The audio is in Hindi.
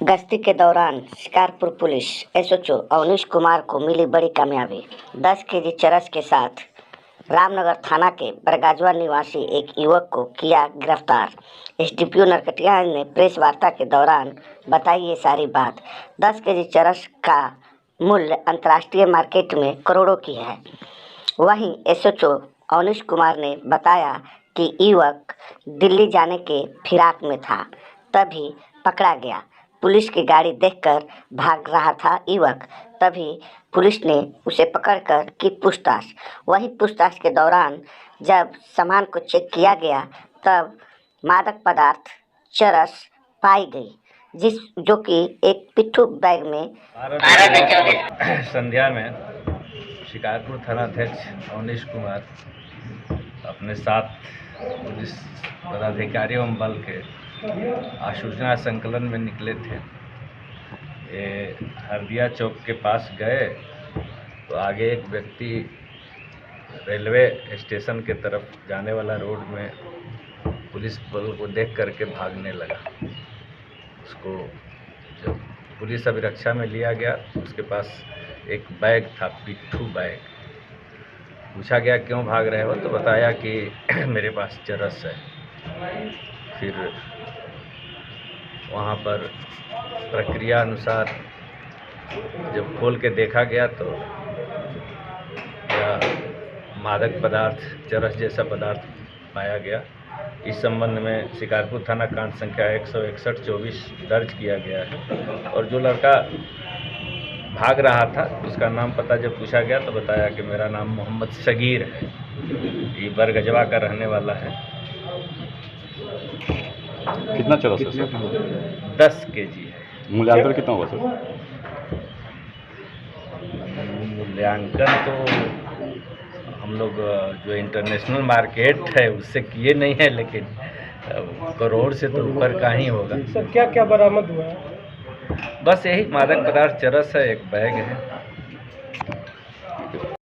गश्ती के दौरान शिकारपुर पुलिस एसएचओ अवनीश कुमार को मिली बड़ी कामयाबी। 10 केजी चरस के साथ रामनगर थाना के बरगाजवा निवासी एक युवक को किया गिरफ्तार। एसडीपीओ नरकटियागंज ने प्रेस वार्ता के दौरान बताई ये सारी बात। 10 केजी चरस का मूल्य अंतर्राष्ट्रीय मार्केट में करोड़ों की है। वहीं एसएचओ अवनीश कुमार ने बताया कि युवक दिल्ली जाने के फिराक में था, तभी पकड़ा गया। पुलिस की गाड़ी देखकर भाग रहा था युवक, तभी पुलिस ने उसे पकड़कर की पूछताछ। वहीं पूछताछ के दौरान जब सामान को चेक किया गया तब मादक पदार्थ चरस पाई गई, जो कि एक पिट्ठू बैग में। संध्या में शिकारपुर थानाध्यक्ष अवनीश कुमार अपने साथ पुलिस पदाधिकारियों एवं बल के आसूचना संकलन में निकले थे। ये हरदिया चौक के पास गए तो आगे एक व्यक्ति रेलवे स्टेशन के तरफ जाने वाला रोड में पुलिस बल को देख करके भागने लगा। उसको जब पुलिस अभिरक्षा में लिया गया, उसके पास एक बैग था, पिट्ठू बैग। पूछा गया क्यों भाग रहे हो, तो बताया कि मेरे पास चरस है। फिर वहाँ पर प्रक्रिया अनुसार जब खोल के देखा गया तो मादक पदार्थ चरस जैसा पदार्थ पाया गया। इस संबंध में शिकारपुर थाना कांड संख्या 161-24 दर्ज किया गया है। और जो लड़का भाग रहा था उसका नाम पता जब पूछा गया तो बताया कि मेरा नाम मोहम्मद सगीर है, ये बरगजवा का रहने वाला है। कितना चरस है सर? 10 केजी है। मूल्यांकन कितना होगा सर? मूल्यांकन तो हम लोग जो इंटरनेशनल मार्केट है उससे किए नहीं है, लेकिन करोड़ से तो ऊपर का ही होगा। सर क्या क्या बरामद हुआ है? बस यही मादक पदार्थ चरस है, एक बैग है।